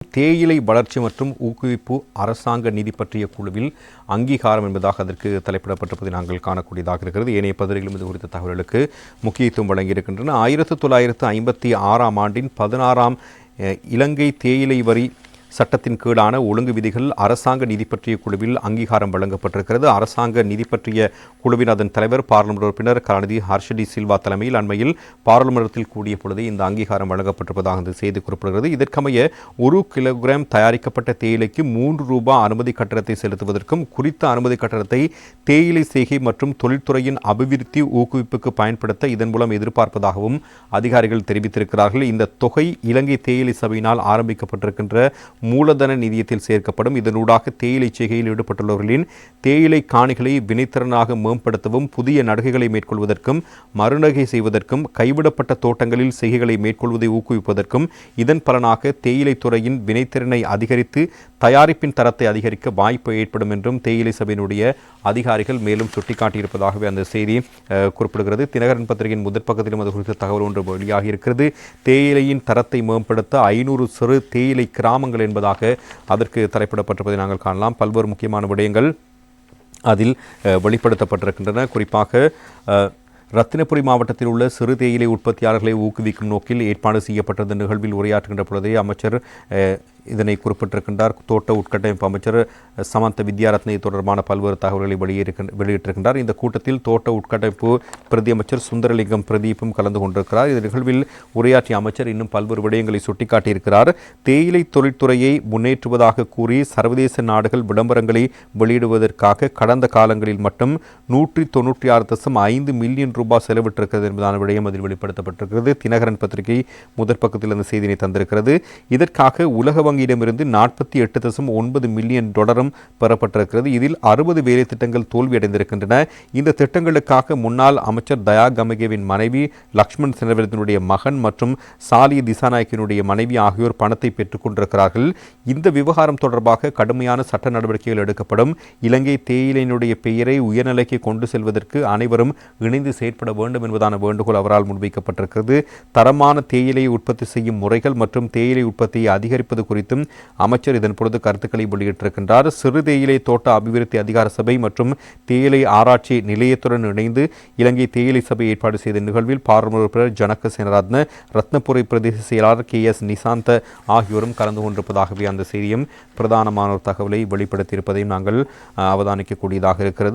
தேயிலை வளர்ச்சி மற்றும் ஊக்குவிப்பு அரசாங்க நிதி பற்றிய குழுவில் அங்கீகாரம் என்பதாக அதற்கு தலைப்பிடப்பட்டிருப்பதை நாங்கள் காணக்கூடியதாக இருக்கிறது. ஏனைய பகுதிகளும் இது குறித்த தகவல்களுக்கு முக்கியத்துவம் வழங்கியிருக்கின்றன. 1956ஆம் ஆண்டின் 16ஆம் இலங்கை தேயிலை வரி சட்டத்தின் கீழான ஒழுங்கு விதிகள் அரசாங்க நிதி பற்றிய குழுவில் அங்கீகாரம் வழங்கப்பட்டிருக்கிறது. அரசாங்க நிதி பற்றிய குழுவின் அதன் தலைவர் பாராளுமன்ற உறுப்பினர் கலாநிதி ஹர்ஷடி சில்வா தலைமையில் அண்மையில் பாராளுமன்றத்தில் கூடிய பொழுது இந்த அங்கீகாரம் வழங்கப்பட்டிருப்பதாக இந்த செய்தி குறிப்பிடுகிறது. இதற்கமைய 1 கிலோகிராம் தயாரிக்கப்பட்ட தேயிலைக்கு 3 ரூபாய் அனுமதி கட்டணத்தை செலுத்துவதற்கும் குறித்த அனுமதி கட்டணத்தை தேயிலை செய்கை மற்றும் தொழில்துறையின் அபிவிருத்தி ஊக்குவிப்புக்கு பயன்படுத்த இதன் மூலம் எதிர்பார்ப்பதாகவும் அதிகாரிகள் தெரிவித்திருக்கிறார்கள். இந்த தொகை இலங்கை தேயிலை சபையினால் ஆரம்பிக்கப்பட்டிருக்கின்ற மூலதன நிதியத்தில் சேர்க்கப்படும். இதனூடாக தேயிலை செய்கையில் ஈடுபட்டுள்ளவர்களின் தேயிலை காணிகளை வினைத்திறனாக மேம்படுத்தவும், புதிய நடுகைகளை மேற்கொள்வதற்கும், மறுநகை செய்வதற்கும், கைவிடப்பட்ட தோட்டங்களில் செய்கைகளை மேற்கொள்வதை ஊக்குவிப்பதற்கும், இதன் பலனாக தேயிலை துறையின் வினைத்திறனை அதிகரித்து தயாரிப்பின் தரத்தை அதிகரிக்க வாய்ப்பு ஏற்படும் என்றும் தேயிலை சபையினுடைய அதிகாரிகள் மேலும் சுட்டிக்காட்டியிருப்பதாகவே அந்த செய்தி குறிப்பிடுகிறது. தினகரன் பத்திரிகையின் முதற் பக்கத்திலும் அது குறித்த தகவல் ஒன்று வெளியாகி இருக்கிறது. தேயிலையின் தரத்தை மேம்படுத்த 500 சிறு தேயிலை கிராமங்கள் என்பதாக அதற்கு தலைப்பிடப்பட்டிருப்பதை நாங்கள் காணலாம். பல்வேறு முக்கியமான விடயங்கள் அதில் வெளிப்படுத்தப்பட்டிருக்கின்றன. குறிப்பாக ரத்தினபுரி மாவட்டத்தில் உள்ள சிறு தேயிலை உற்பத்தியாளர்களை ஊக்குவிக்கும் நோக்கில் ஏற்பாடு செய்யப்பட்ட நிகழ்வில் உரையாற்றுகின்ற பொழுதே அமைச்சர் இதனை குறிப்பிட்டிருக்கின்றார். தோட்ட உட்கட்டமைப்பு அமைச்சர் சமந்த வித்யாரத்ன தொடர்பான பல்வேறு தகவல்களை வெளியிட்டிருக்கின்றார். இந்த கூட்டத்தில் தோட்ட உட்கட்டமைப்பு பிரதி அமைச்சர் சுந்தரலிங்கம் பிரதீப்பும் கலந்து கொண்டிருக்கிறார். இந்த நிகழ்வில் உரையாற்றிய அமைச்சர் இன்னும் பல்வேறு விடயங்களை சுட்டிக்காட்டியிருக்கிறார். தேயிலை தொழில்துறையை முன்னேற்றுவதாக கூறி சர்வதேச நாடுகள் விளம்பரங்களை வெளியிடுவதற்காக கடந்த காலங்களில் மட்டும் 196.5 மில்லியன் ரூபாய் செலவிட்டிருக்கிறது என்பதான விடயம் அதில் வெளிப்படுத்தப்பட்டிருக்கிறது. தினகரன் பத்திரிகை முதற் பக்கத்தில் அந்த செய்தியை தந்திருக்கிறது. இதற்காக உலக வங்கியிடமிருந்து 48.9 மில்லியன் டாலரும் பெறப்பட்டிருக்கிறது. இதில் 60 வேலை திட்டங்கள் தோல்வியடைந்திருக்கின்றன. இந்த திட்டங்களுக்காக முன்னாள் அமைச்சர் தயா கமகேவின் மனைவி, லக்ஷ்மண் செனவிரத்தினுடைய மகன் மற்றும் சாலிய திசாநாயக்கினுடைய மனைவி ஆகியோர் பணத்தை பெற்றுக் கொண்டிருக்கிறார்கள். இந்த விவகாரம் தொடர்பாக கடுமையான சட்ட நடவடிக்கைகள் எடுக்கப்படும். இலங்கை தேயிலையினுடைய பெயரை உயர்நிலைக்கு கொண்டு செல்வதற்கு அனைவரும் இணைந்து செயற்பட வேண்டும் என்பதான வேண்டுகோள் அவரால் முன்வைக்கப்பட்டிருக்கிறது. தரமான தேயிலையை உற்பத்தி செய்யும் முறைகள் மற்றும் தேயிலை உற்பத்தியை அதிகரிப்பது குறித்தும் அமைச்சர் இதன் பொழுது கருத்துக்களை வெளியிட்டிருக்கின்றார். சிறு தேயிலை தோட்ட அபிவிருத்தி அதிகார சபை மற்றும் தேயிலை ஆராய்ச்சி நிலையத்துடன் இணைந்து இலங்கை தேயிலை சபை ஏற்பாடு செய்த நிகழ்வில் பாராளுமன்ற உறுப்பினர் ஜனக சேனரத்ன, ரத்னபுரி பிரதேச செயலாளர் KS நிசாந்த ஆகியோரும் கலந்து கொண்டிருப்பதாகவே அந்த செய்தியும் பிரதானமான ஒரு தகவலை வெளிப்படுத்தியிருப்பதையும் நாங்கள் அவதானிக்கக்கூடியதாக இருக்கிறது.